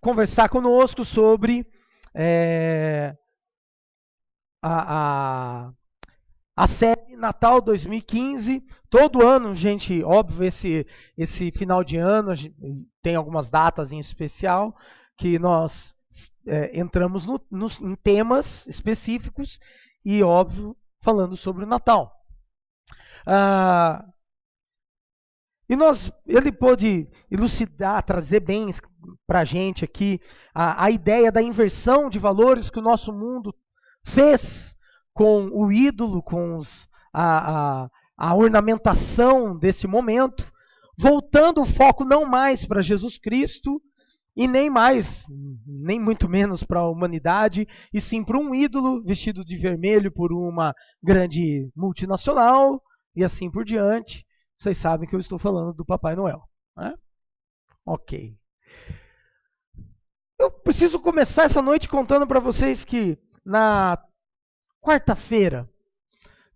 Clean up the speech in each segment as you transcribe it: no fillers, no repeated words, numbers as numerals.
conversar conosco sobre a, a, a série Natal 2015. Todo ano, gente, óbvio, esse final de ano tem algumas datas em especial que nós entramos em temas específicos e, óbvio, falando sobre o Natal. Ele pôde elucidar, trazer bem para a gente aqui a ideia da inversão de valores que o nosso mundo fez com o ídolo, com a ornamentação desse momento, voltando o foco não mais para Jesus Cristo e nem muito menos para a humanidade, e sim para um ídolo vestido de vermelho por uma grande multinacional e assim por diante. Vocês sabem que eu estou falando do Papai Noel, né? Ok. Eu preciso começar essa noite contando para vocês que na quarta-feira,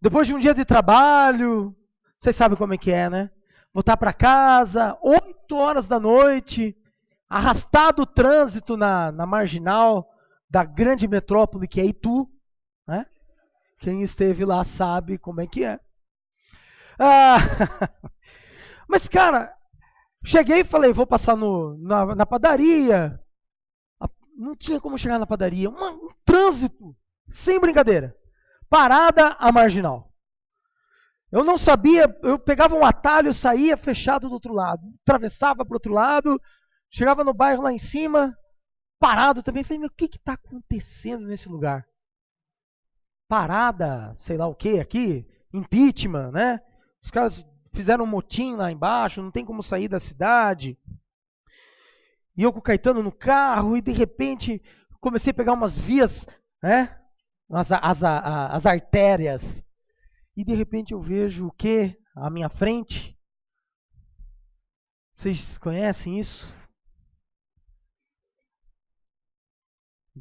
depois de um dia de trabalho, vocês sabem como é que é, né? Voltar para casa, 8 horas da noite, arrastado o trânsito na marginal da grande metrópole que é Itu, né? Quem esteve lá sabe como é que é. Mas, cara, cheguei e falei, vou passar na padaria. Não tinha como chegar na padaria. Um trânsito, sem brincadeira. Parada a marginal. Eu não sabia, eu pegava um atalho, saía fechado do outro lado. Atravessava para o outro lado, chegava no bairro lá em cima, parado também. Falei, meu, o que está acontecendo nesse lugar? Parada, sei lá o que aqui, impeachment, né? Os caras fizeram um motim lá embaixo, não tem como sair da cidade. E eu com o Caetano no carro, e de repente comecei a pegar umas vias, né? As artérias. E de repente eu vejo o quê? À minha frente. Vocês conhecem isso?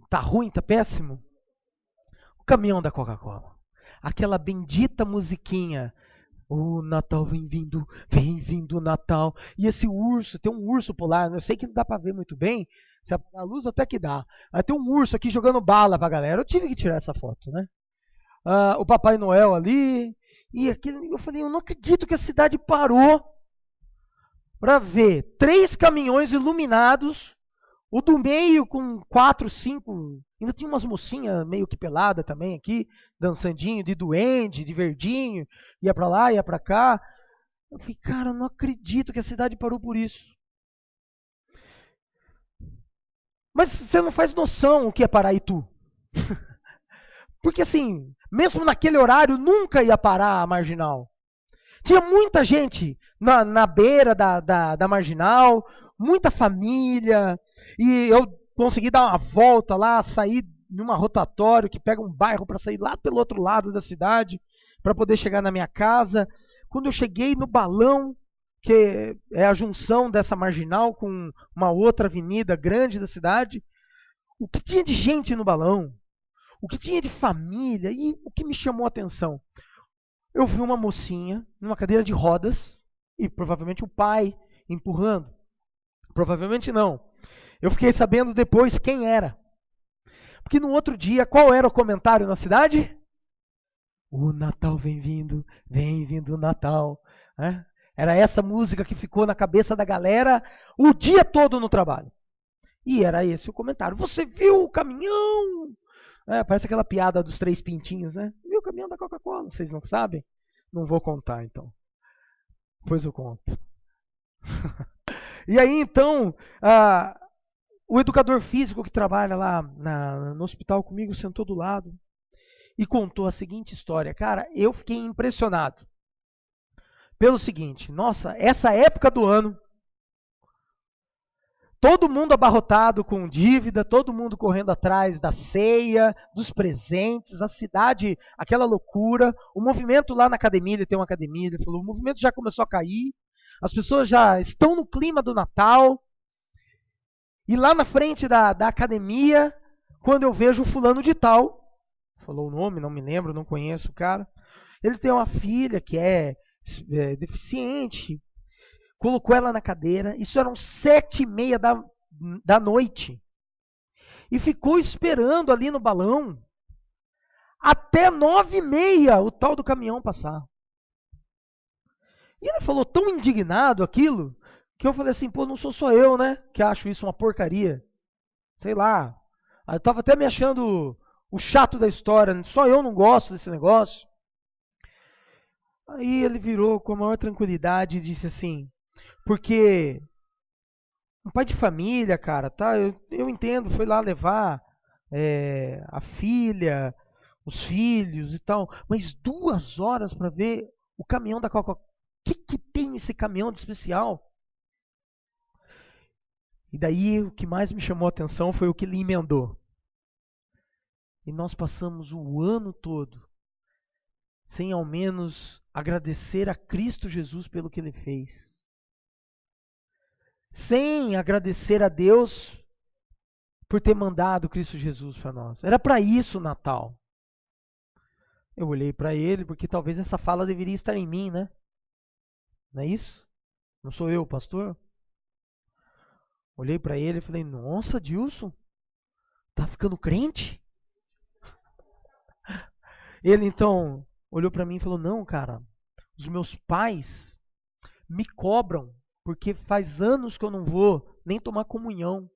Tá ruim, tá péssimo? O caminhão da Coca-Cola. Aquela bendita musiquinha. O Natal vem vindo o Natal. E esse urso, tem um urso polar, eu sei que não dá pra ver muito bem, se a luz até que dá. Mas tem um urso aqui jogando bala pra galera. Eu tive que tirar essa foto, né? O Papai Noel ali. E eu falei, eu não acredito que a cidade parou pra ver 3 caminhões iluminados. O do meio com 4, 5. Ainda tinha umas mocinhas meio que pelada também aqui, dançandinho, de duende, de verdinho. Ia pra lá, ia pra cá. Eu falei, cara, não acredito que a cidade parou por isso. Mas você não faz noção o que é parar Itu. Porque assim, mesmo naquele horário, nunca ia parar a marginal. Tinha muita gente na beira da marginal, muita família, e eu consegui dar uma volta lá, sair numa rotatória que pega um bairro para sair lá pelo outro lado da cidade, para poder chegar na minha casa. Quando eu cheguei no balão, que é a junção dessa marginal com uma outra avenida grande da cidade, o que tinha de gente no balão, o que tinha de família, e o que me chamou a atenção? Eu vi uma mocinha numa cadeira de rodas e provavelmente o pai empurrando. Provavelmente não. Eu fiquei sabendo depois quem era. Porque no outro dia, qual era o comentário na cidade? O Natal vem vindo o Natal. Era essa música que ficou na cabeça da galera o dia todo no trabalho. E era esse o comentário. Você viu o caminhão? Parece aquela piada dos 3 pintinhos, né? Viu o caminhão da Coca-Cola? Vocês não sabem? Não vou contar, então. Depois eu conto. E aí, então, o educador físico que trabalha lá no hospital comigo sentou do lado e contou a seguinte história. Cara, eu fiquei impressionado. Pelo seguinte, nossa, essa época do ano, todo mundo abarrotado com dívida, todo mundo correndo atrás da ceia, dos presentes, a cidade, aquela loucura. O movimento lá na academia, ele tem uma academia, ele falou, o movimento já começou a cair, as pessoas já estão no clima do Natal. E lá na frente da academia, quando eu vejo o fulano de tal, falou o nome, não me lembro, não conheço o cara, ele tem uma filha que é deficiente, colocou ela na cadeira, isso eram 7h30 da noite. e ficou esperando ali no balão até 9h30 o tal do caminhão passar. E ele falou tão indignado aquilo, que eu falei assim, pô, não sou só eu, né, que acho isso uma porcaria. Sei lá. Eu tava até me achando o chato da história, só eu não gosto desse negócio. Aí ele virou com a maior tranquilidade e disse assim, porque um pai de família, cara, tá? Eu entendo, foi lá levar a filha, os filhos e tal, mas 2 horas para ver o caminhão da Coca-Cola. O que tem esse caminhão de especial? E daí o que mais me chamou a atenção foi o que ele emendou. E nós passamos o ano todo sem ao menos agradecer a Cristo Jesus pelo que ele fez. Sem agradecer a Deus por ter mandado Cristo Jesus para nós. Era para isso o Natal. Eu olhei para ele, porque talvez essa fala deveria estar em mim, né? Não é isso? Não sou eu, pastor? Olhei para ele e falei, nossa, Dilson, tá ficando crente? Ele então olhou para mim e falou, não, cara, os meus pais me cobram, porque faz anos que eu não vou nem tomar comunhão.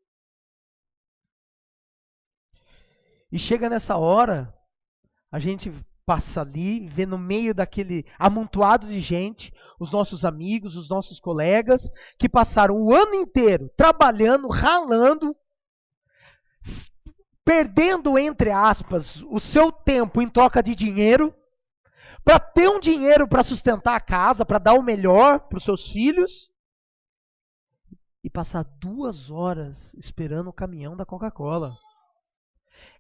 E chega nessa hora, a gente passa ali, vê no meio daquele amontoado de gente, os nossos amigos, os nossos colegas, que passaram o ano inteiro trabalhando, ralando, perdendo, entre aspas, o seu tempo em troca de dinheiro, para ter um dinheiro para sustentar a casa, para dar o melhor para os seus filhos, e passar 2 horas esperando o caminhão da Coca-Cola.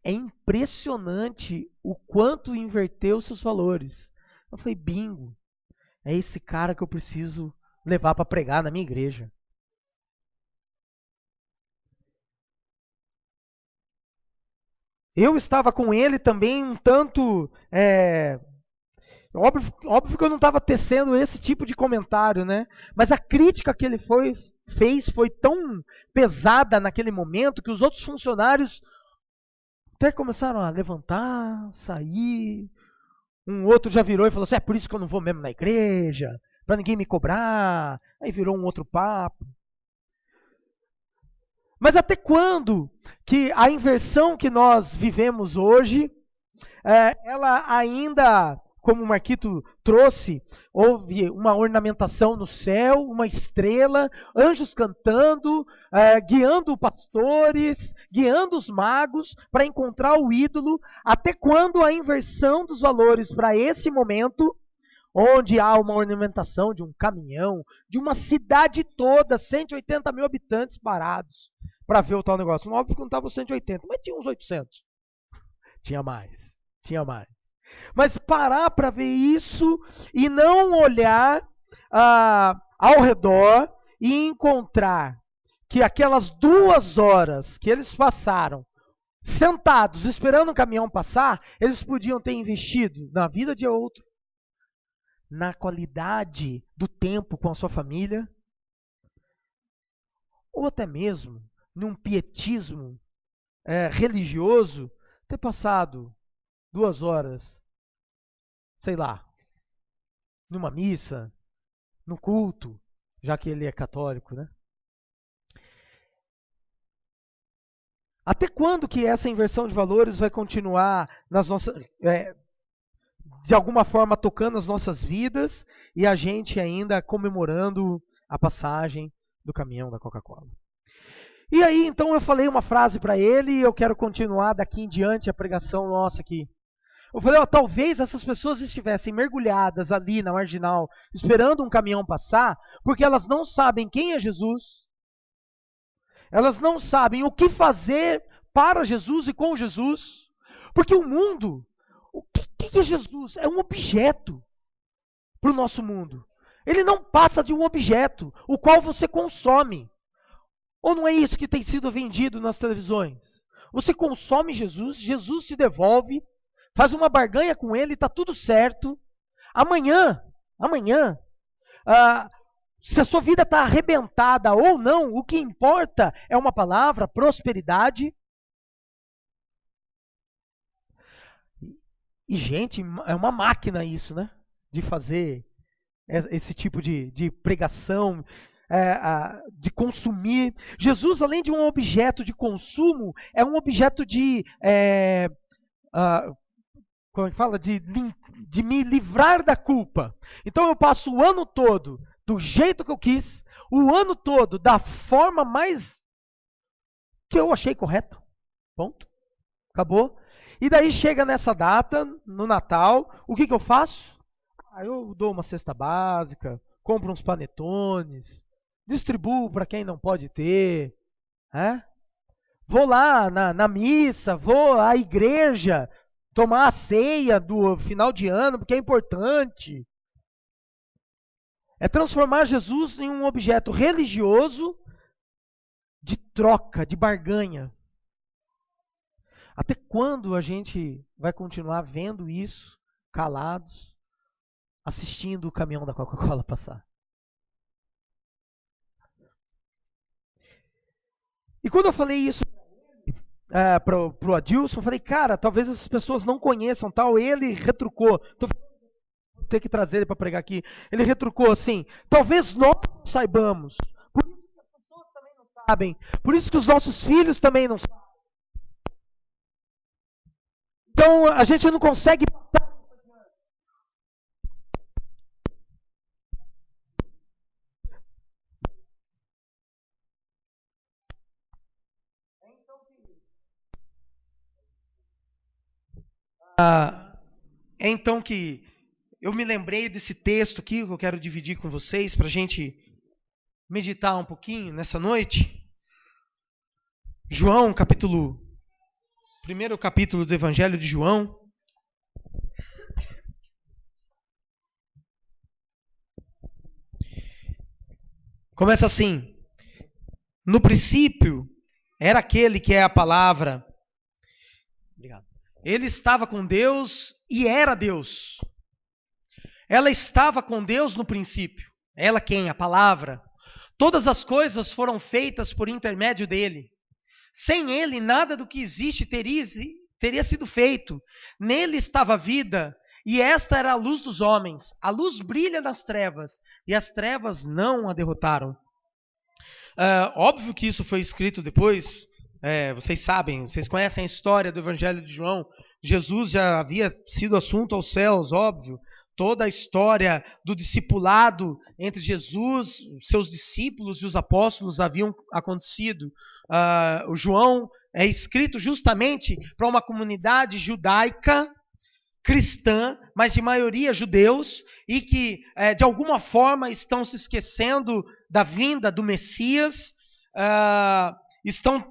É impressionante o quanto inverteu seus valores. Eu falei, bingo, é esse cara que eu preciso levar para pregar na minha igreja. Eu estava com ele também um tanto... óbvio que eu não estava tecendo esse tipo de comentário, né? Mas a crítica que ele fez foi tão pesada naquele momento que os outros funcionários até começaram a levantar, sair. Um outro já virou e falou assim, é por isso que eu não vou mesmo na igreja, para ninguém me cobrar. Aí virou um outro papo. Mas até quando que a inversão que nós vivemos hoje, ela ainda, como o Marquito trouxe, houve uma ornamentação no céu, uma estrela, anjos cantando, guiando pastores, guiando os magos para encontrar o ídolo. Até quando a inversão dos valores para esse momento, onde há uma ornamentação de um caminhão, de uma cidade toda, 180 mil habitantes parados para ver o tal negócio. Óbvio que não estava 180, mas tinha uns 800. Tinha mais, tinha mais. Mas parar para ver isso e não olhar ao redor e encontrar que aquelas 2 horas que eles passaram sentados esperando o caminhão passar, eles podiam ter investido na vida de outro, na qualidade do tempo com a sua família, ou até mesmo num pietismo religioso, ter passado 2 horas, sei lá, numa missa, no culto, já que ele é católico, né? Até quando que essa inversão de valores vai continuar nas nossas, de alguma forma tocando as nossas vidas e a gente ainda comemorando a passagem do caminhão da Coca-Cola? E aí, então, eu falei uma frase para ele e eu quero continuar daqui em diante a pregação nossa aqui. Eu falei, talvez essas pessoas estivessem mergulhadas ali na marginal, esperando um caminhão passar, porque elas não sabem quem é Jesus, elas não sabem o que fazer para Jesus e com Jesus, porque o mundo, o que é Jesus? É um objeto para o nosso mundo. Ele não passa de um objeto, o qual você consome. Ou não é isso que tem sido vendido nas televisões? Você consome Jesus, Jesus te devolve, faz uma barganha com ele, está tudo certo. Amanhã, se a sua vida está arrebentada ou não, o que importa é uma palavra, prosperidade. E, gente, é uma máquina isso, né? De fazer esse tipo de pregação, de consumir. Jesus, além de um objeto de consumo, é um objeto ah, como é que fala? De me livrar da culpa. Então eu passo o ano todo do jeito que eu quis, o ano todo da forma mais que eu achei correta. Ponto. Acabou. E daí chega nessa data, no Natal, o que eu faço? Eu dou uma cesta básica, compro uns panetones, distribuo para quem não pode ter. Né? Vou lá na missa, vou à igreja tomar a ceia do final de ano, porque é importante. É transformar Jesus em um objeto religioso de troca, de barganha. Até quando a gente vai continuar vendo isso, calados, assistindo o caminhão da Coca-Cola passar? E quando eu falei isso pro Adilson, eu falei, cara, talvez essas pessoas não conheçam tal. Ele retrucou. Vou ter que trazer ele para pregar aqui. Ele retrucou assim: talvez nós não saibamos. Por isso que as pessoas também não sabem. Por isso que os nossos filhos também não sabem. Então a gente não consegue. É então que eu me lembrei desse texto aqui que eu quero dividir com vocês para a gente meditar um pouquinho nessa noite. João, primeiro capítulo do Evangelho de João. Começa assim: no princípio era aquele que é a palavra. Obrigado. Ele estava com Deus e era Deus. Ela estava com Deus no princípio. Ela quem? A palavra. Todas as coisas foram feitas por intermédio dele. Sem ele, nada do que existe teria sido feito. Nele estava a vida, e esta era a luz dos homens. A luz brilha nas trevas, e as trevas não a derrotaram. Óbvio que isso foi escrito depois. Vocês sabem, vocês conhecem a história do Evangelho de João. Jesus já havia sido assunto aos céus, óbvio. Toda a história do discipulado entre Jesus, seus discípulos e os apóstolos haviam acontecido. O João é escrito justamente para uma comunidade judaica, cristã, mas de maioria judeus, e que de alguma forma estão se esquecendo da vinda do Messias, estão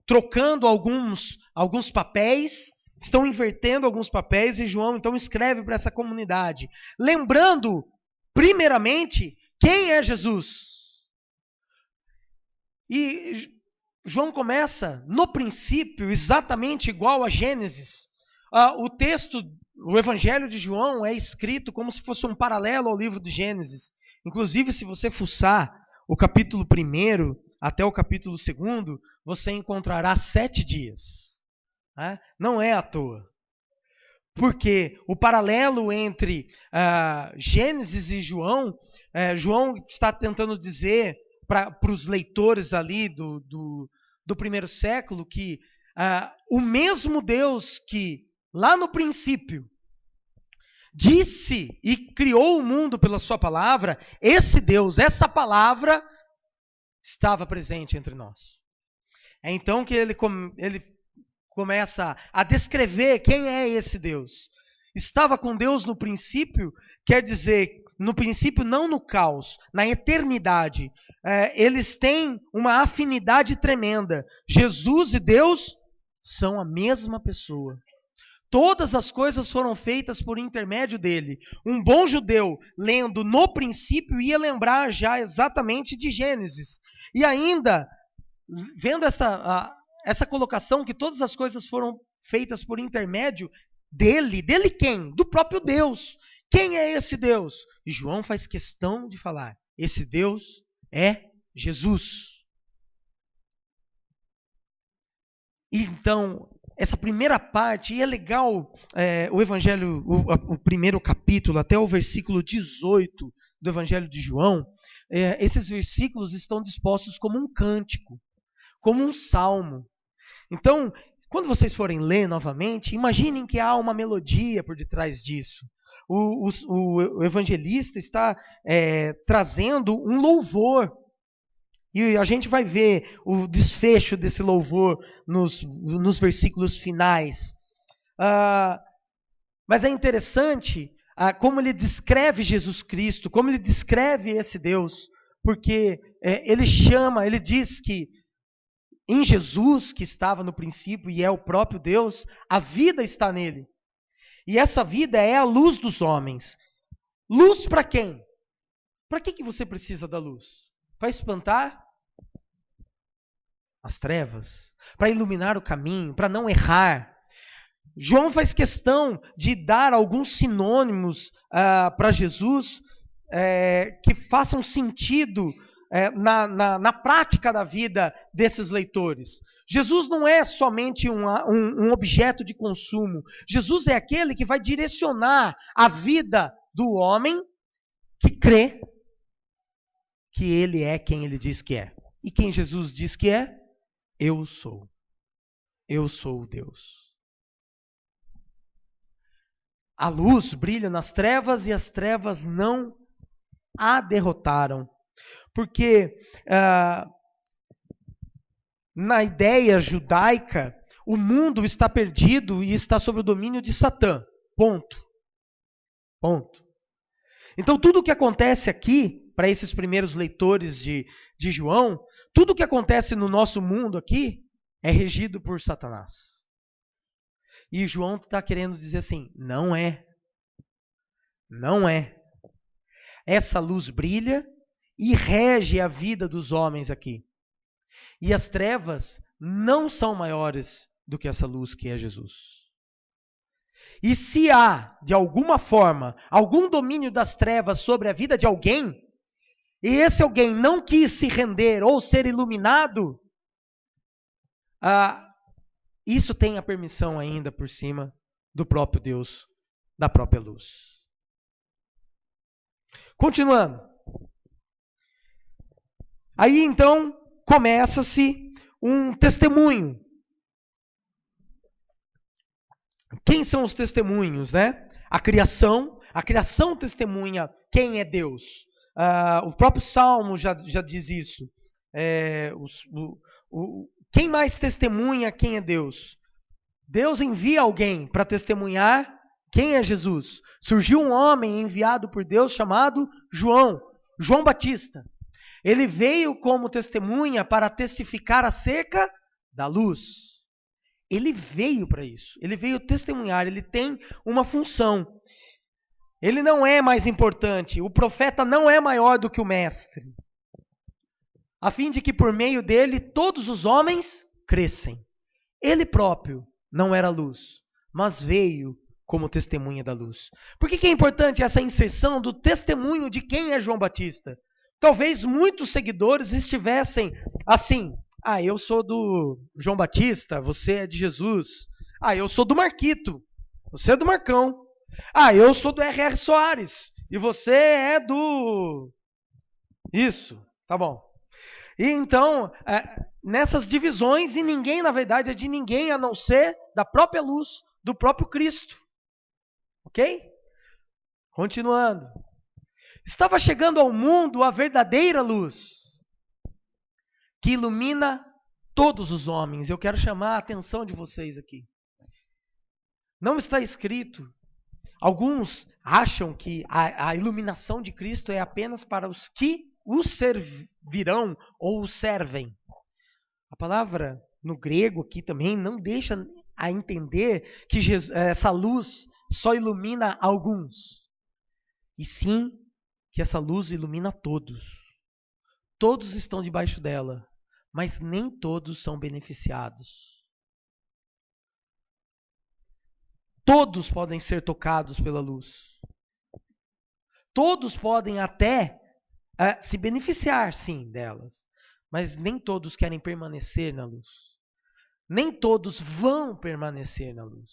trocando alguns papéis, estão invertendo alguns papéis, e João então escreve para essa comunidade, lembrando, primeiramente, quem é Jesus. E João começa, no princípio, exatamente igual a Gênesis. O texto, o Evangelho de João é escrito como se fosse um paralelo ao livro de Gênesis. Inclusive, se você fuçar o capítulo 1 até o capítulo 2, você encontrará 7 dias. Não é à toa. Porque o paralelo entre Gênesis e João, João está tentando dizer para os leitores ali do primeiro século que o mesmo Deus que lá no princípio disse e criou o mundo pela sua palavra, esse Deus, essa palavra estava presente entre nós. É então que ele começa a descrever quem é esse Deus. Estava com Deus no princípio, quer dizer, no princípio não no caos, na eternidade. Eles têm uma afinidade tremenda. Jesus e Deus são a mesma pessoa. Todas as coisas foram feitas por intermédio dele. Um bom judeu, lendo no princípio, ia lembrar já exatamente de Gênesis. E ainda, vendo essa colocação que todas as coisas foram feitas por intermédio dele. Dele quem? Do próprio Deus. Quem é esse Deus? E João faz questão de falar, esse Deus é Jesus. Então, essa primeira parte, e é legal o Evangelho, o primeiro capítulo, até o versículo 18 do Evangelho de João, esses versículos estão dispostos como um cântico, como um salmo. Então, quando vocês forem ler novamente, imaginem que há uma melodia por detrás disso. O evangelista está trazendo um louvor. E a gente vai ver o desfecho desse louvor nos versículos finais. Mas é interessante como ele descreve Jesus Cristo, como ele descreve esse Deus, porque ele diz que em Jesus, que estava no princípio e é o próprio Deus, a vida está nele. E essa vida é a luz dos homens. Luz para quem? Para que você precisa da luz? Para espantar as trevas, para iluminar o caminho, para não errar. João faz questão de dar alguns sinônimos para Jesus que façam sentido na prática da vida desses leitores. Jesus não é somente um objeto de consumo. Jesus é aquele que vai direcionar a vida do homem que crê que ele é quem ele diz que é. E quem Jesus diz que é? Eu sou. Eu sou o Deus. A luz brilha nas trevas e as trevas não a derrotaram. Porque na ideia judaica, o mundo está perdido e está sob o domínio de Satã. Ponto. Ponto. Então, tudo o que acontece aqui, para esses primeiros leitores de João, tudo o que acontece no nosso mundo aqui é regido por Satanás. E João está querendo dizer assim, não é. Não é. Essa luz brilha e rege a vida dos homens aqui. E as trevas não são maiores do que essa luz que é Jesus. E se há, de alguma forma, algum domínio das trevas sobre a vida de alguém, e esse alguém não quis se render ou ser iluminado, isso tem a permissão ainda por cima do próprio Deus, da própria luz. Continuando. Aí então começa-se um testemunho. Quem são os testemunhos, né? A criação testemunha quem é Deus. O próprio Salmo já diz isso. Quem mais testemunha quem é Deus? Deus envia alguém para testemunhar quem é Jesus. Surgiu um homem enviado por Deus chamado João Batista. Ele veio como testemunha para testificar acerca da luz. Ele veio para isso. Ele veio testemunhar. Ele tem uma função. Ele não é mais importante. O profeta não é maior do que o mestre. A fim de que por meio dele todos os homens crescem. Ele próprio não era luz, mas veio como testemunha da luz. Por que é importante essa inserção do testemunho de quem é João Batista? Talvez muitos seguidores estivessem assim, eu sou do João Batista, você é de Jesus. Eu sou do Marquito, você é do Marcão. Eu sou do R.R. Soares, e você é do... Isso, tá bom. E então, nessas divisões, e ninguém, na verdade, é de ninguém a não ser da própria luz, do próprio Cristo. Ok? Continuando. Estava chegando ao mundo a verdadeira luz, que ilumina todos os homens. Eu quero chamar a atenção de vocês aqui. Não está escrito. Alguns acham que a iluminação de Cristo é apenas para os que o servirão ou o servem. A palavra no grego aqui também não deixa a entender que essa luz só ilumina alguns. E sim, que essa luz ilumina todos. Todos estão debaixo dela, mas nem todos são beneficiados. Todos podem ser tocados pela luz. Todos podem até se beneficiar, sim, delas. Mas nem todos querem permanecer na luz. nem todos vão permanecer na luz.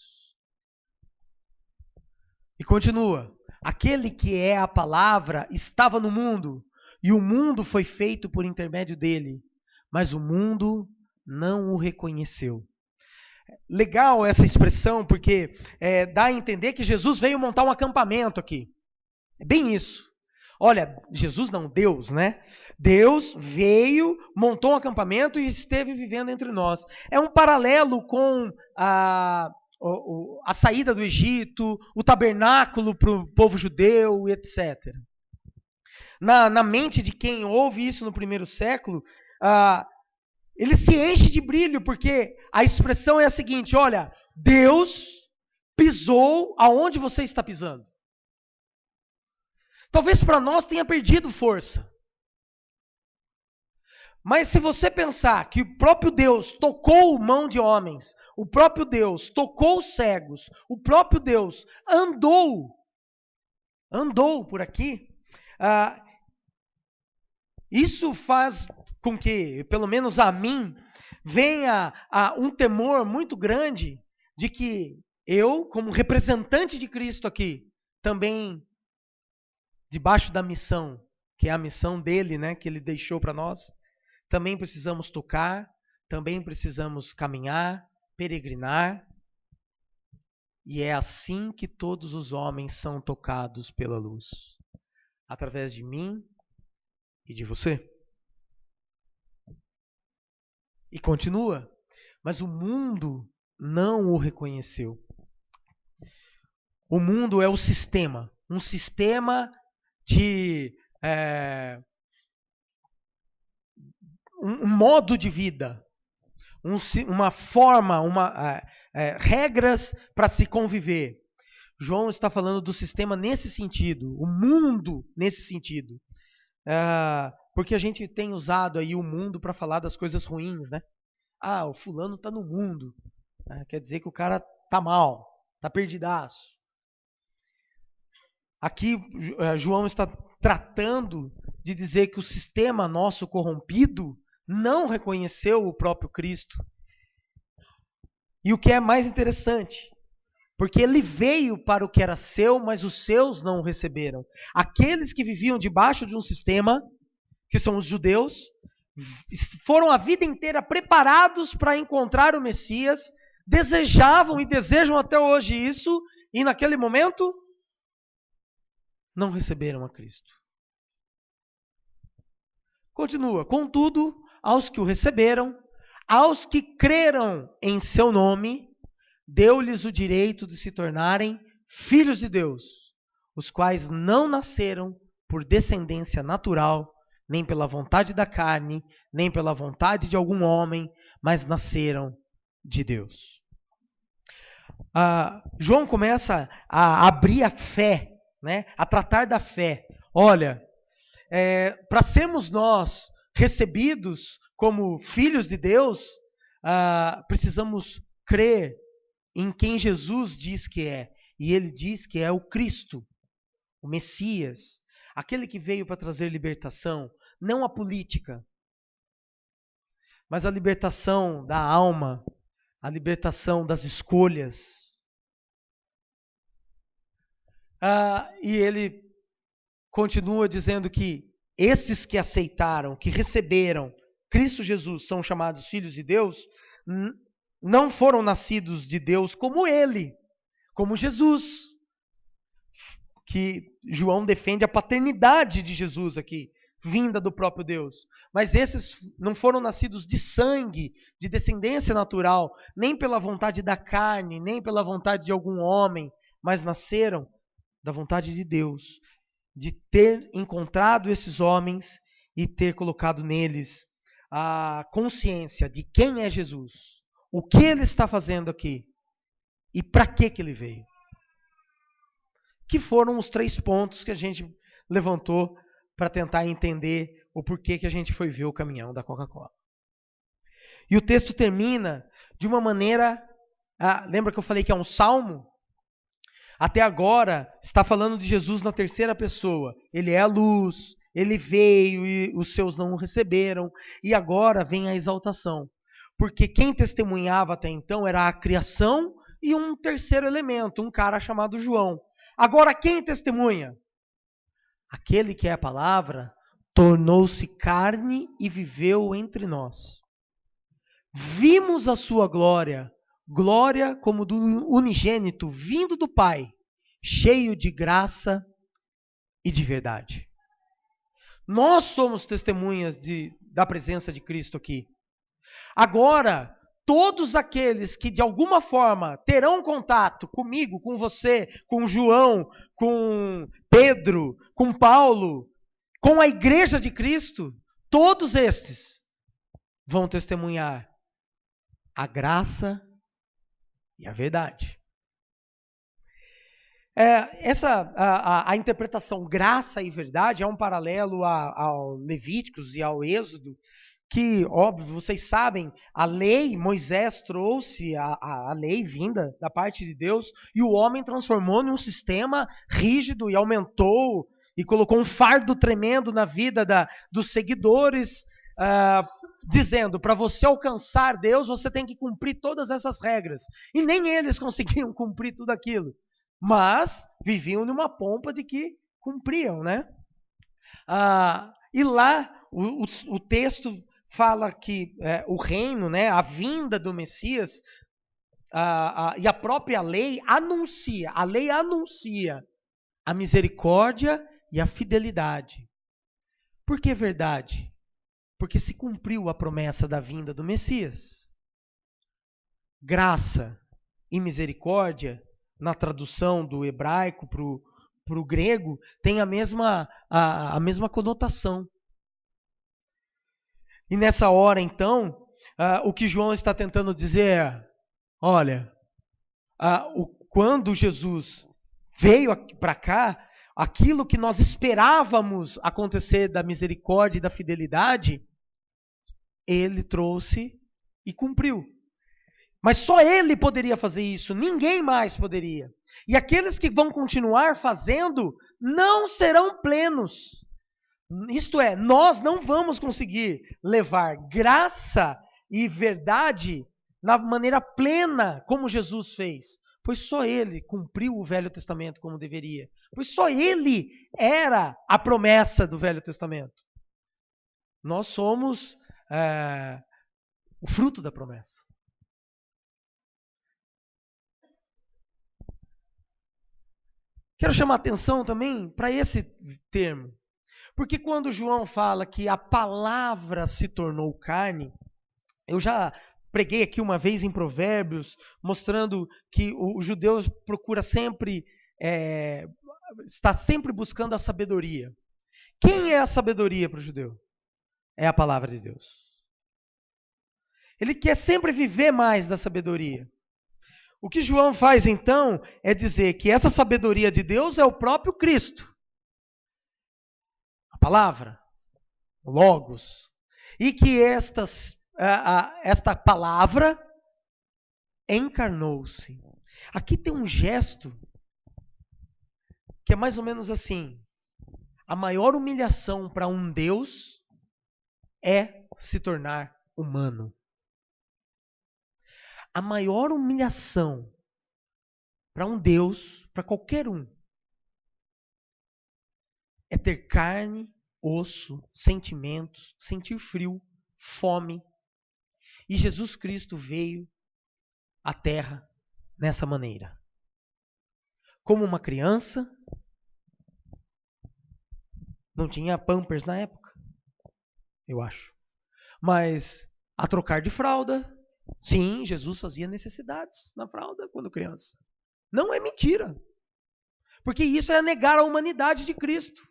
E continua: aquele que é a palavra estava no mundo, e o mundo foi feito por intermédio dele, mas o mundo não o reconheceu. Legal essa expressão, porque dá a entender que Jesus veio montar um acampamento aqui. É bem isso. Olha, Jesus não, Deus, né? Deus veio, montou um acampamento e esteve vivendo entre nós. É um paralelo com a saída do Egito, o tabernáculo para o povo judeu, etc. Na mente de quem ouve isso no primeiro século, ele se enche de brilho, porque a expressão é a seguinte: olha, Deus pisou aonde você está pisando. Talvez para nós tenha perdido força. Mas se você pensar que o próprio Deus tocou mão de homens, o próprio Deus tocou cegos, o próprio Deus andou por aqui, isso faz com que, pelo menos a mim, venha um temor muito grande de que eu, como representante de Cristo aqui, também, debaixo da missão, que é a missão dele, né, que ele deixou para nós, também precisamos tocar, também precisamos caminhar, peregrinar. E é assim que todos os homens são tocados pela luz, através de mim e de você. E continua: mas o mundo não o reconheceu. O mundo é o sistema, um sistema de um modo de vida, uma forma, regras para se conviver. João está falando do sistema nesse sentido, o mundo nesse sentido. Porque a gente tem usado aí o mundo para falar das coisas ruins, né? O fulano está no mundo. Quer dizer que o cara está mal, está perdidaço. Aqui João está tratando de dizer que o sistema nosso corrompido não reconheceu o próprio Cristo. E o que é mais interessante, porque ele veio para o que era seu, mas os seus não o receberam. Aqueles que viviam debaixo de um sistema, que são os judeus, foram a vida inteira preparados para encontrar o Messias, desejavam e desejam até hoje isso, e naquele momento não receberam a Cristo. Continua: contudo, aos que o receberam, aos que creram em seu nome, deu-lhes o direito de se tornarem filhos de Deus, os quais não nasceram por descendência natural, nem pela vontade da carne, nem pela vontade de algum homem, mas nasceram de Deus. João começa a abrir a fé, né? A tratar da fé. Olha, para sermos nós recebidos como filhos de Deus, precisamos crer em quem Jesus diz que é. E ele diz que é o Cristo, o Messias, aquele que veio para trazer libertação, não a política, mas a libertação da alma, a libertação das escolhas. E ele continua dizendo que esses que aceitaram, que receberam Cristo Jesus, são chamados filhos de Deus, não foram nascidos de Deus como ele, como Jesus. Que João defende a paternidade de Jesus aqui, vinda do próprio Deus. Mas esses não foram nascidos de sangue, de descendência natural, nem pela vontade da carne, nem pela vontade de algum homem, mas nasceram da vontade de Deus, de ter encontrado esses homens e ter colocado neles a consciência de quem é Jesus, o que ele está fazendo aqui e para que ele veio. Que foram os 3 pontos que a gente levantou para tentar entender o porquê que a gente foi ver o caminhão da Coca-Cola. E o texto termina de uma maneira... lembra que eu falei que é um salmo? Até agora está falando de Jesus na terceira pessoa. Ele é a luz, ele veio e os seus não o receberam. E agora vem a exaltação. Porque quem testemunhava até então era a criação e um terceiro elemento, um cara chamado João. Agora quem testemunha? Aquele que é a palavra tornou-se carne e viveu entre nós. Vimos a sua glória, glória como do unigênito, vindo do Pai, cheio de graça e de verdade. Nós somos testemunhas da presença de Cristo aqui. Agora, todos aqueles que de alguma forma terão contato comigo, com você, com João, com Pedro, com Paulo, com a igreja de Cristo, todos estes vão testemunhar a graça e a verdade. A interpretação graça e verdade é um paralelo ao Levíticos e ao Êxodo, que, óbvio, vocês sabem, a lei, Moisés trouxe a lei vinda da parte de Deus, e o homem transformou num sistema rígido e aumentou, e colocou um fardo tremendo na vida dos seguidores, dizendo, para você alcançar Deus, você tem que cumprir todas essas regras. E nem eles conseguiam cumprir tudo aquilo, mas viviam numa pompa de que cumpriam, né? E lá o texto fala que o reino, né, a vinda do Messias, e a própria lei anuncia a misericórdia e a fidelidade. Por que verdade? Porque se cumpriu a promessa da vinda do Messias. Graça e misericórdia, na tradução do hebraico para o grego, tem a mesma conotação. E nessa hora, então, o que João está tentando dizer é, olha, quando Jesus veio para cá, aquilo que nós esperávamos acontecer da misericórdia e da fidelidade, ele trouxe e cumpriu. Mas só ele poderia fazer isso, ninguém mais poderia. E aqueles que vão continuar fazendo não serão plenos. Isto é, nós não vamos conseguir levar graça e verdade na maneira plena como Jesus fez. Pois só ele cumpriu o Velho Testamento como deveria. Pois só ele era a promessa do Velho Testamento. Nós somos o fruto da promessa. Quero chamar a atenção também para esse termo. Porque quando João fala que a palavra se tornou carne, eu já preguei aqui uma vez em Provérbios, mostrando que o judeu procura sempre, está sempre buscando a sabedoria. Quem é a sabedoria para o judeu? É a palavra de Deus. Ele quer sempre viver mais da sabedoria. O que João faz então é dizer que essa sabedoria de Deus é o próprio Cristo. A palavra, o Logos. E que esta palavra encarnou-se. Aqui tem um gesto que é mais ou menos assim. A maior humilhação para um Deus é se tornar humano. A maior humilhação para um Deus, para qualquer um, é ter carne, osso, sentimentos, sentir frio, fome. E Jesus Cristo veio à Terra nessa maneira. Como uma criança, não tinha Pampers na época, eu acho. Mas a trocar de fralda, sim, Jesus fazia necessidades na fralda quando criança. Não é mentira. Porque isso é negar a humanidade de Cristo.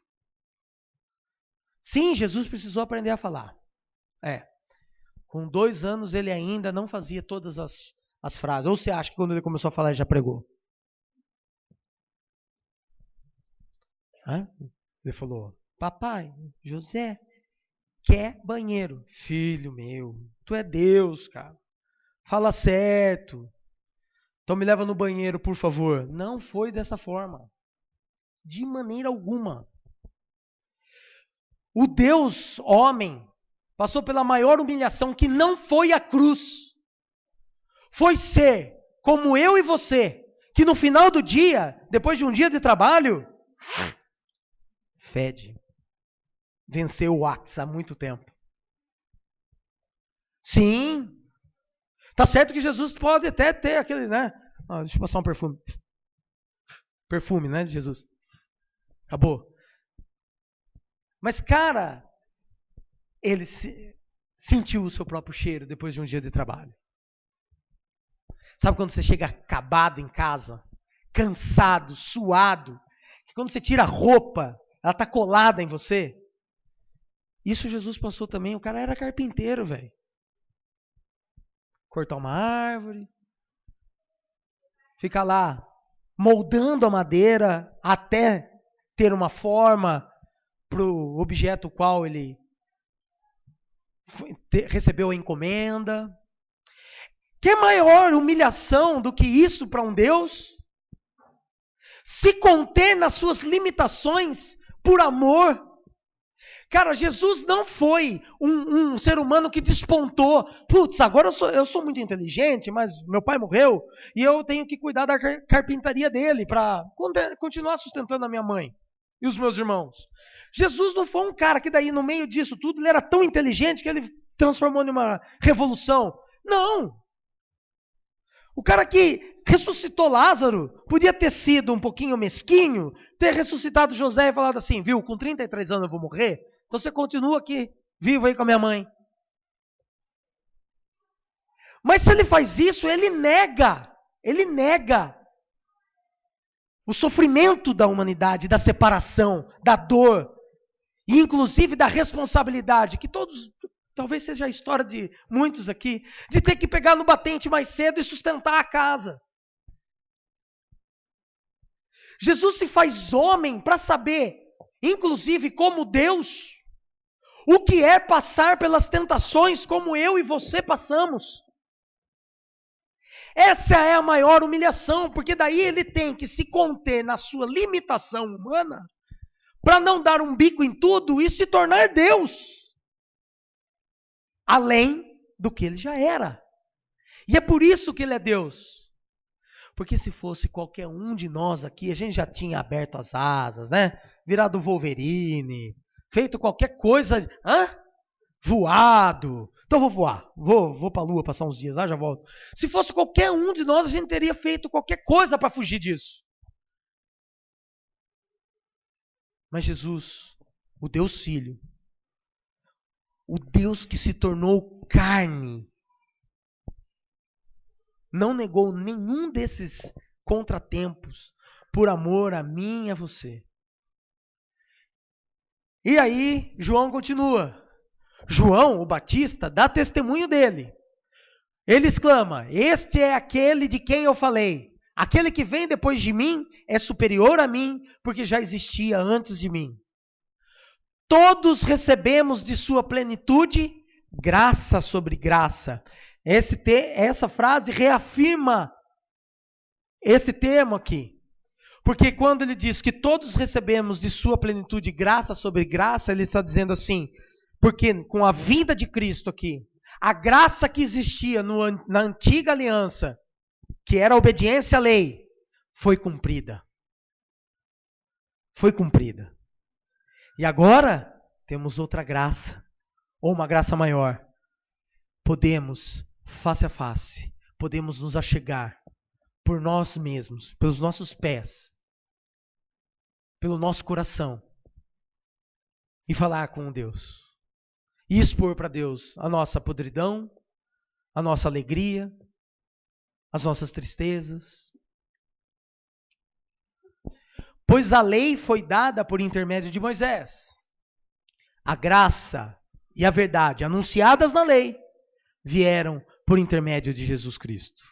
Sim, Jesus precisou aprender a falar. Com 2 anos ele ainda não fazia todas as frases. Ou você acha que quando ele começou a falar ele já pregou? Ele falou, papai, José, quer banheiro? Filho meu, tu é Deus, cara. Fala certo. Então me leva no banheiro, por favor. Não foi dessa forma. De maneira alguma. O Deus homem passou pela maior humilhação, que não foi a cruz. Foi ser como eu e você, que no final do dia, depois de um dia de trabalho, fede. Venceu o Axe há muito tempo. Sim. Tá certo que Jesus pode até ter aquele, né? Deixa eu passar um perfume. Perfume, né, de Jesus. Acabou. Mas, cara, ele sentiu o seu próprio cheiro depois de um dia de trabalho. Sabe quando você chega acabado em casa, cansado, suado, que quando você tira a roupa, ela tá colada em você? Isso Jesus passou também. O cara era carpinteiro, velho. Cortar uma árvore, ficar lá moldando a madeira até ter uma forma para o objeto qual ele recebeu a encomenda. Que maior humilhação do que isso para um Deus? Se conter nas suas limitações por amor. Cara, Jesus não foi um ser humano que despontou. Putz, agora eu sou muito inteligente, mas meu pai morreu e eu tenho que cuidar da carpintaria dele para continuar sustentando a minha mãe e os meus irmãos. Jesus não foi um cara que daí no meio disso tudo, ele era tão inteligente que ele transformou numa revolução. Não! O cara que ressuscitou Lázaro podia ter sido um pouquinho mesquinho, ter ressuscitado José e falado assim, viu, com 33 anos eu vou morrer, então você continua aqui, vivo aí com a minha mãe. Mas se ele faz isso, ele nega o sofrimento da humanidade, da separação, da dor, e inclusive da responsabilidade, que todos, talvez seja a história de muitos aqui, de ter que pegar no batente mais cedo e sustentar a casa. Jesus se faz homem para saber, inclusive como Deus, o que é passar pelas tentações como eu e você passamos. Essa é a maior humilhação, porque daí ele tem que se conter na sua limitação humana, para não dar um bico em tudo e se tornar Deus, além do que ele já era. E é por isso que ele é Deus. Porque se fosse qualquer um de nós aqui, a gente já tinha aberto as asas, né? Virado Wolverine, feito qualquer coisa, voado. Então vou voar, vou para a lua passar uns dias, já volto. Se fosse qualquer um de nós, a gente teria feito qualquer coisa para fugir disso. Mas Jesus, o Deus Filho, o Deus que se tornou carne, não negou nenhum desses contratempos por amor a mim e a você. E aí, João continua. João, o Batista, dá testemunho dele. Ele exclama, este é aquele de quem eu falei. Aquele que vem depois de mim é superior a mim, porque já existia antes de mim. Todos recebemos de sua plenitude graça sobre graça. Essa frase reafirma esse termo aqui. Porque quando ele diz que todos recebemos de sua plenitude graça sobre graça, ele está dizendo assim, porque com a vinda de Cristo aqui, a graça que existia na antiga aliança, que era a obediência à lei, foi cumprida. Foi cumprida. E agora temos outra graça, ou uma graça maior. Podemos, face a face, podemos nos achegar por nós mesmos, pelos nossos pés, pelo nosso coração, e falar com Deus. E expor para Deus a nossa podridão, a nossa alegria, as nossas tristezas. Pois a lei foi dada por intermédio de Moisés. A graça e a verdade anunciadas na lei vieram por intermédio de Jesus Cristo.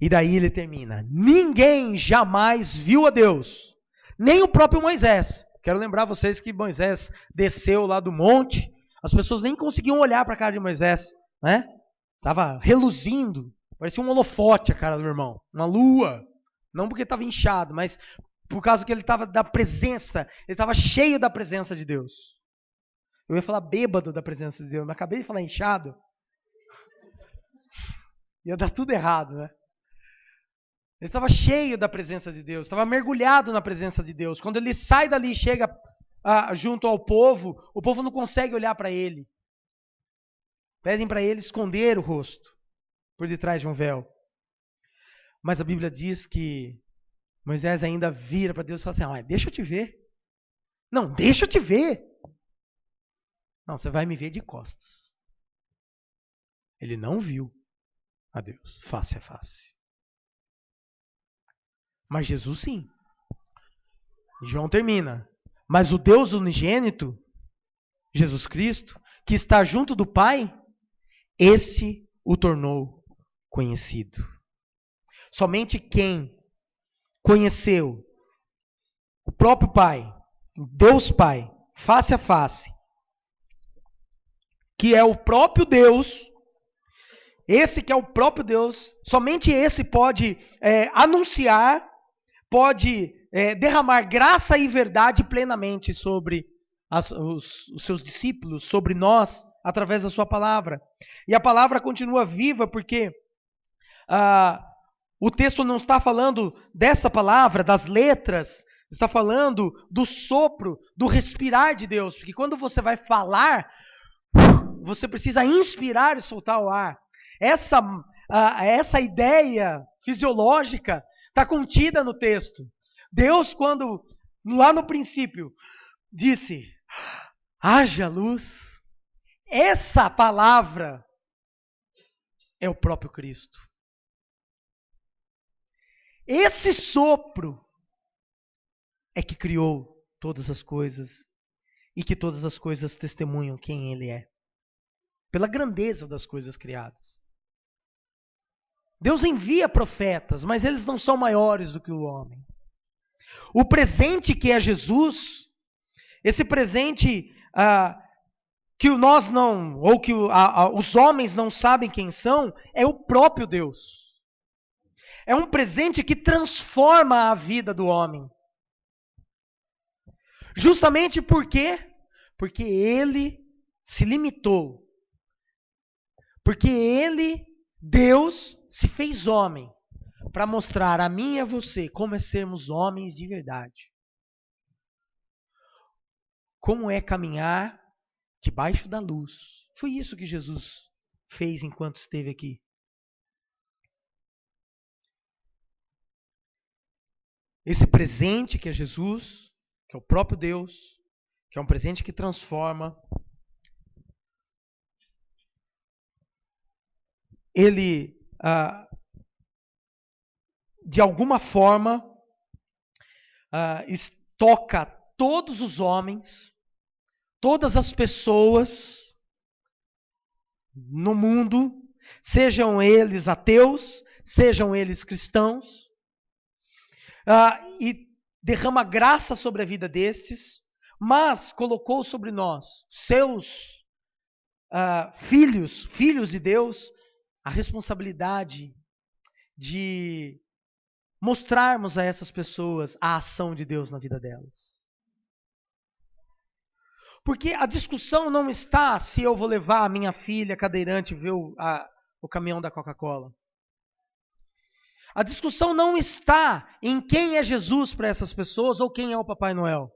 E daí ele termina. Ninguém jamais viu a Deus, nem o próprio Moisés. Quero lembrar vocês que Moisés desceu lá do monte, as pessoas nem conseguiam olhar para a cara de Moisés, né? Estava reluzindo, parecia um holofote a cara do irmão, uma lua. Não porque estava inchado, mas por causa que ele estava da presença, ele estava cheio da presença de Deus. Eu ia falar bêbado da presença de Deus, mas acabei de falar inchado. Ia dar tudo errado, né? Ele estava cheio da presença de Deus, estava mergulhado na presença de Deus. Quando ele sai dali e chega junto ao povo, o povo não consegue olhar para ele. Pedem para ele esconder o rosto por detrás de um véu. Mas a Bíblia diz que Moisés ainda vira para Deus e fala assim: deixa eu te ver. Não, deixa eu te ver. Não, você vai me ver de costas. Ele não viu a Deus face a face. Mas Jesus sim. João termina. Mas o Deus unigênito, Jesus Cristo, que está junto do Pai, esse o tornou conhecido. Somente quem conheceu o próprio Pai, Deus Pai, face a face, que é o próprio Deus, esse que é o próprio Deus, somente esse pode anunciar, pode derramar graça e verdade plenamente sobre os seus discípulos, sobre nós, através da sua palavra. E a palavra continua viva porque o texto não está falando dessa palavra, das letras, está falando do sopro, do respirar de Deus. Porque quando você vai falar, você precisa inspirar e soltar o ar. Essa ideia fisiológica está contida no texto. Deus, quando lá no princípio disse, haja luz, essa palavra é o próprio Cristo. Esse sopro é que criou todas as coisas e que todas as coisas testemunham quem Ele é. Pela grandeza das coisas criadas. Deus envia profetas, mas eles não são maiores do que o homem. O presente que é Jesus, esse presente que nós não, ou que os homens não sabem quem são, é o próprio Deus. É um presente que transforma a vida do homem. Justamente por quê? Porque ele se limitou. Porque ele, Deus, se fez homem para mostrar a mim e a você como é sermos homens de verdade. Como é caminhar debaixo da luz. Foi isso que Jesus fez enquanto esteve aqui. Esse presente que é Jesus, que é o próprio Deus, que é um presente que transforma, ele, de alguma forma, toca todos os homens, todas as pessoas no mundo, sejam eles ateus, sejam eles cristãos, e derrama graça sobre a vida destes, mas colocou sobre nós, seus filhos de Deus, a responsabilidade de mostrarmos a essas pessoas a ação de Deus na vida delas. Porque a discussão não está se eu vou levar a minha filha cadeirante ver o caminhão da Coca-Cola. A discussão não está em quem é Jesus para essas pessoas ou quem é o Papai Noel.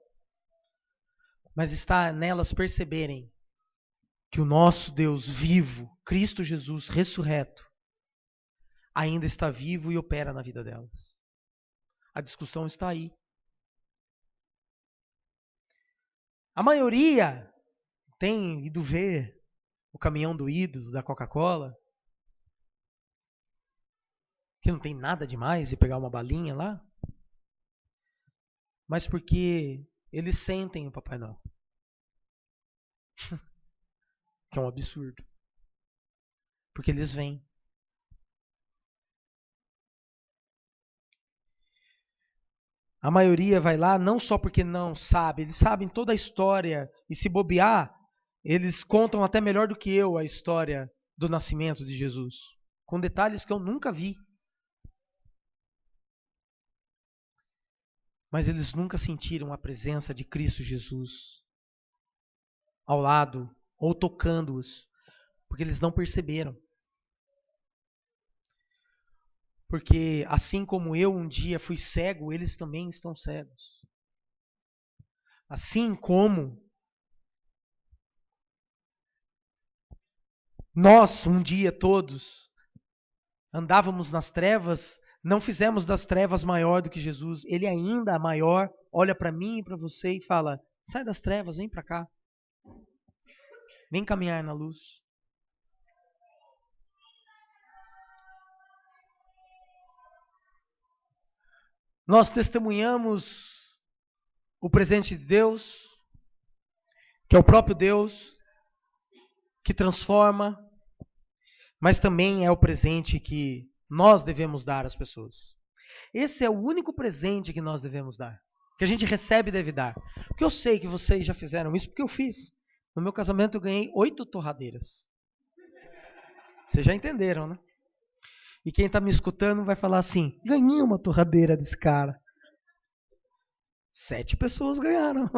Mas está nelas perceberem que o nosso Deus vivo, Cristo Jesus ressurreto, ainda está vivo e opera na vida delas. A discussão está aí. A maioria tem ido ver o caminhão do ídolo da Coca-Cola, que não tem nada demais e pegar uma balinha lá, mas porque eles sentem o Papai Noel. Que é um absurdo. Porque eles vêm. A maioria vai lá não só porque não sabe, eles sabem toda a história e se bobear, eles contam até melhor do que eu a história do nascimento de Jesus, com detalhes que eu nunca vi. Mas eles nunca sentiram a presença de Cristo Jesus. ao lado ou tocando-os, porque eles não perceberam. Porque assim como eu um dia fui cego, eles também estão cegos. Assim como nós um dia todos andávamos nas trevas, não fizemos das trevas maior do que Jesus. Ele ainda é maior, olha para mim e para você e fala: sai das trevas, vem para cá. Vem caminhar na luz. Nós testemunhamos o presente de Deus, que é o próprio Deus, que transforma, mas também é o presente que nós devemos dar às pessoas. Esse é o único presente que nós devemos dar, que a gente recebe e deve dar. Porque eu sei que vocês já fizeram isso, porque eu fiz. No meu casamento eu ganhei 8 torradeiras. Vocês já entenderam, né? E quem está me escutando vai falar assim: ganhei uma torradeira desse cara. 7 pessoas ganharam.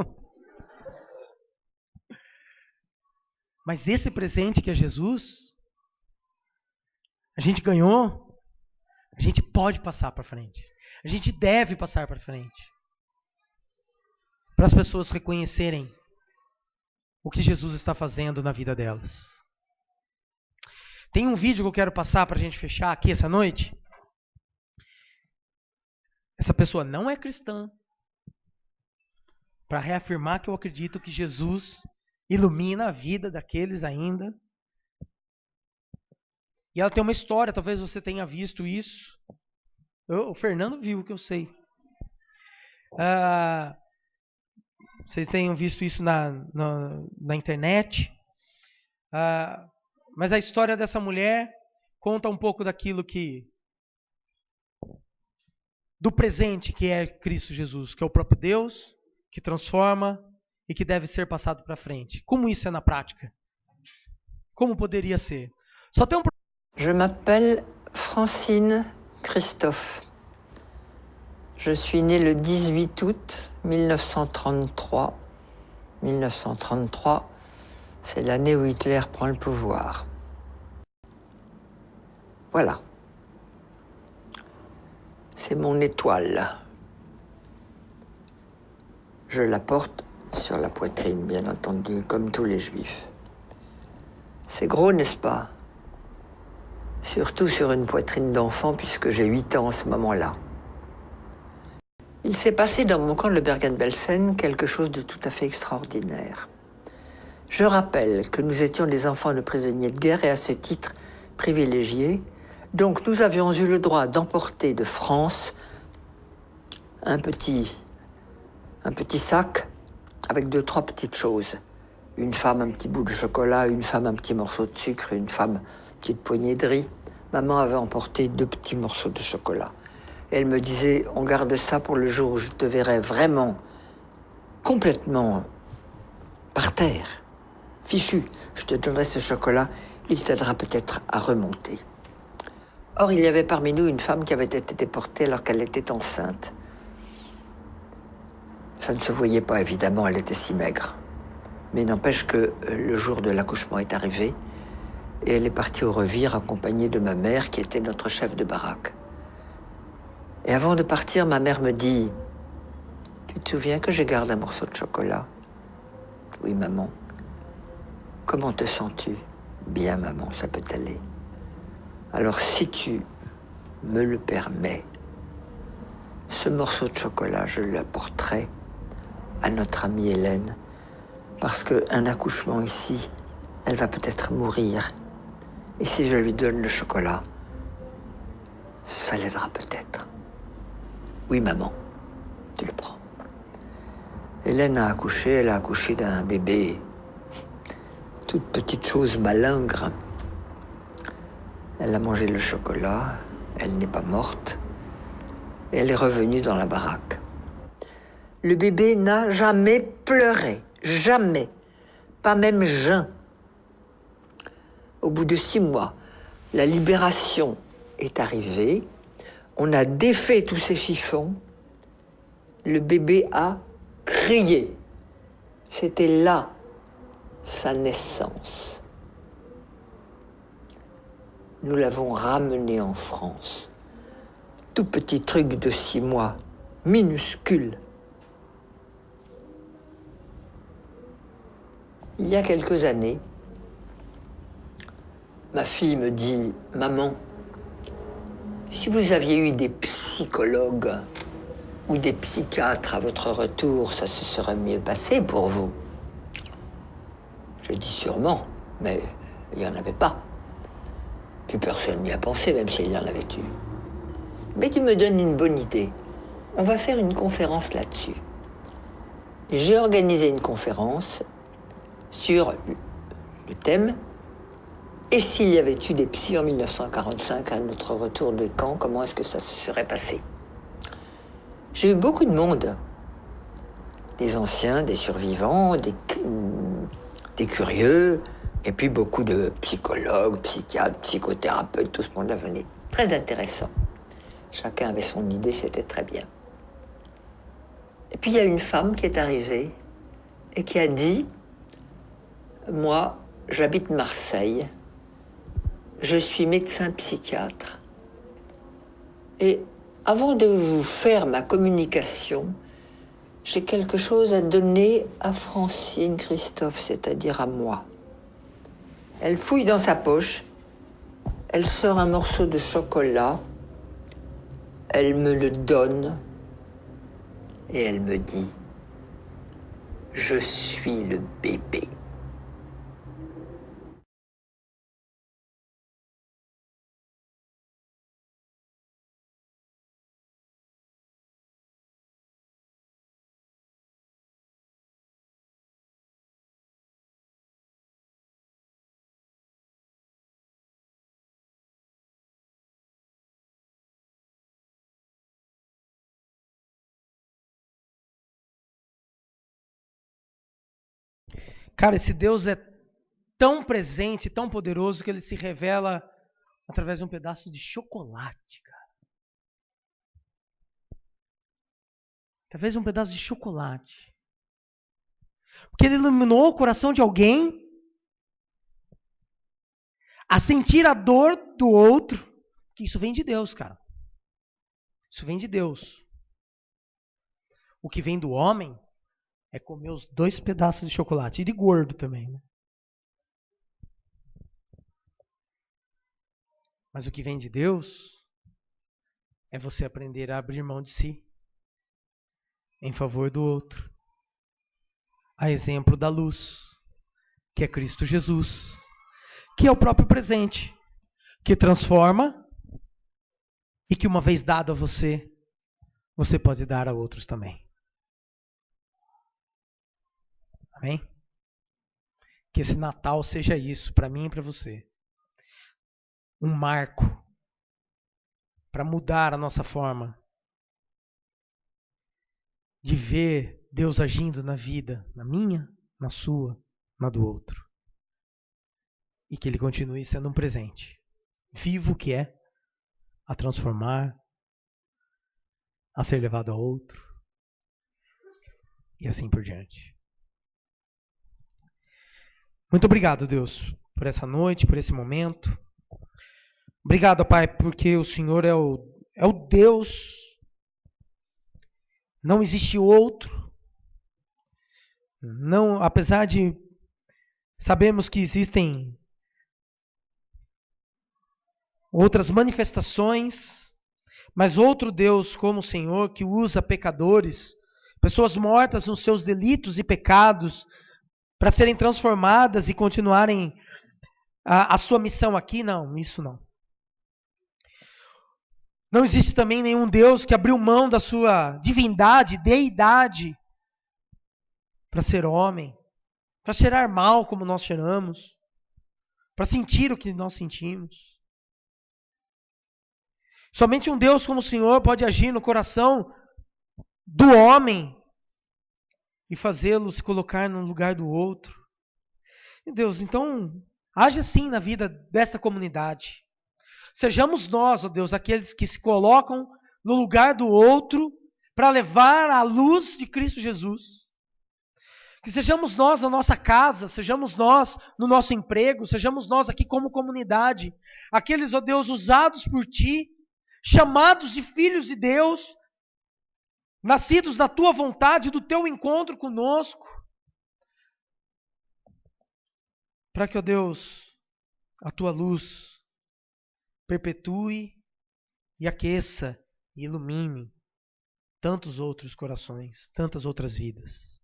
Mas esse presente que é Jesus, a gente ganhou, a gente pode passar para frente. A gente deve passar para frente. Para as pessoas reconhecerem o que Jesus está fazendo na vida delas. Tem um vídeo que eu quero passar para a gente fechar aqui essa noite. Essa pessoa não é cristã. Para reafirmar que eu acredito que Jesus ilumina a vida daqueles ainda. E ela tem uma história, talvez você tenha visto isso. O Fernando viu, que eu sei. Vocês tenham visto isso na internet. Mas a história dessa mulher conta um pouco daquilo do presente que é Cristo Jesus, que é o próprio Deus, que transforma e que deve ser passado para frente. Como isso é na prática? Como poderia ser? Só tem um... Je m'appelle Francine Christophe. Je suis née le 18 août 1933. 1933, c'est l'année où Hitler prend le pouvoir. Voilà. C'est mon étoile. Je la porte sur la poitrine, bien entendu, comme tous les juifs. C'est gros, n'est-ce pas? Surtout sur une poitrine d'enfant, puisque j'ai 8 ans en ce moment-là. Il s'est passé dans mon camp de Bergen-Belsen quelque chose de tout à fait extraordinaire. Je rappelle que nous étions des enfants de prisonniers de guerre et à ce titre privilégiés. Donc nous avions eu le droit d'emporter de France un petit sac avec 2-3 petites choses. Une femme, un petit bout de chocolat, une femme, un petit morceau de sucre, une femme, une petite poignée de riz. Maman avait emporté 2 petits morceaux de chocolat. Et elle me disait, on garde ça pour le jour où je te verrai vraiment, complètement par terre, fichu. Je te donnerai ce chocolat, il t'aidera peut-être à remonter. Or, il y avait parmi nous une femme qui avait été déportée alors qu'elle était enceinte. Ça ne se voyait pas, évidemment, elle était si maigre. Mais n'empêche que le jour de l'accouchement est arrivé et elle est partie au revire accompagnée de ma mère qui était notre chef de baraque. Et avant de partir, ma mère me dit « Tu te souviens que je garde un morceau de chocolat ?»« Oui, maman. »« Comment te sens-tu ?»« Bien, maman, ça peut aller. »« Alors, si tu me le permets, ce morceau de chocolat, je l'apporterai à notre amie Hélène, parce qu'un accouchement ici, elle va peut-être mourir. Et si je lui donne le chocolat, ça l'aidera peut-être. » Oui, maman, tu le prends. Hélène a accouché, elle a accouché d'un bébé, toute petite chose malingre. Elle a mangé le chocolat, elle n'est pas morte, et elle est revenue dans la baraque. Le bébé n'a jamais pleuré, jamais, pas même Jeun. Au bout de 6 mois, la libération est arrivée. On a défait tous ces chiffons. Le bébé a crié. C'était là sa naissance. Nous l'avons ramené en France. Tout petit truc de 6 mois, minuscule. Il y a quelques années, ma fille me dit « Maman, si vous aviez eu des psychologues ou des psychiatres à votre retour, ça se serait mieux passé pour vous. » Je dis sûrement, mais il n'y en avait pas. Puis personne n'y a pensé, même s'il y en avait eu. Mais tu me donnes une bonne idée. On va faire une conférence là-dessus. Et j'ai organisé une conférence sur le thème « Et s'il y avait eu des psys en 1945 à notre retour de camp, comment est-ce que ça se serait passé ?» J'ai eu beaucoup de monde. Des anciens, des survivants, des curieux, et puis beaucoup de psychologues, psychiatres, psychothérapeutes, tout ce monde est venu. Très intéressant. Chacun avait son idée, c'était très bien. Et puis il y a une femme qui est arrivée et qui a dit « Moi, j'habite Marseille, je suis médecin psychiatre. Et avant de vous faire ma communication, j'ai quelque chose à donner à Francine Christophe, c'est-à-dire à moi. » Elle fouille dans sa poche, elle sort un morceau de chocolat, elle me le donne et elle me dit « Je suis le bébé. » Cara, esse Deus é tão presente, tão poderoso, que ele se revela através de um pedaço de chocolate, cara. Através de um pedaço de chocolate. Porque ele iluminou o coração de alguém a sentir a dor do outro. Que isso vem de Deus, cara. Isso vem de Deus. O que vem do homem é comer os 2 pedaços de chocolate. E de gordo também, né? Mas o que vem de Deus é você aprender a abrir mão de si em favor do outro. A exemplo da luz, que é Cristo Jesus, que é o próprio presente, que transforma e que uma vez dado a você, você pode dar a outros também. Amém? Que esse Natal seja isso, para mim e para você. Um marco para mudar a nossa forma de ver Deus agindo na vida, na minha, na sua, na do outro. E que Ele continue sendo um presente vivo, que é a transformar, a ser levado a outro, e assim por diante. Muito obrigado, Deus, por essa noite, por esse momento. Obrigado, Pai, porque o Senhor é o Deus. Não existe outro. Não, apesar de sabemos que existem outras manifestações, mas outro Deus como o Senhor, que usa pecadores, pessoas mortas nos seus delitos e pecados, para serem transformadas e continuarem a sua missão aqui, não, isso não. Não existe também nenhum Deus que abriu mão da sua divindade, deidade, para ser homem, para cheirar mal como nós cheiramos, para sentir o que nós sentimos. Somente um Deus como o Senhor pode agir no coração do homem e fazê-lo se colocar no lugar do outro. E Deus, então, age assim na vida desta comunidade. Sejamos nós, ó Deus, aqueles que se colocam no lugar do outro para levar a luz de Cristo Jesus. Que sejamos nós na nossa casa, sejamos nós no nosso emprego, sejamos nós aqui como comunidade, aqueles, ó Deus, usados por Ti, chamados de filhos de Deus, nascidos da Tua vontade, do Teu encontro conosco, para que, ó Deus, a Tua luz perpetue e aqueça e ilumine tantos outros corações, tantas outras vidas.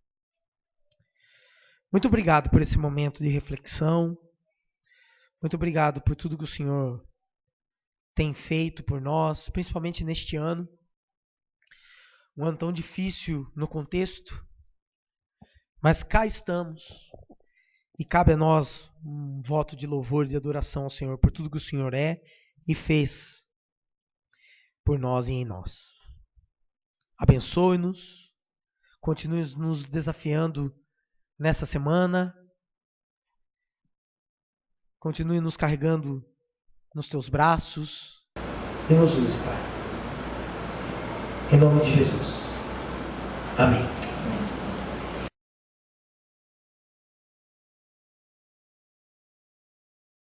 Muito obrigado por esse momento de reflexão. Muito obrigado por tudo que o Senhor tem feito por nós, principalmente neste ano. Um ano tão difícil no contexto, mas cá estamos. E cabe a nós um voto de louvor e de adoração ao Senhor por tudo que o Senhor é e fez por nós e em nós. Abençoe-nos, continue nos desafiando nessa semana, continue nos carregando nos teus braços e nos use, Pai. Em nome de Jesus. Amém.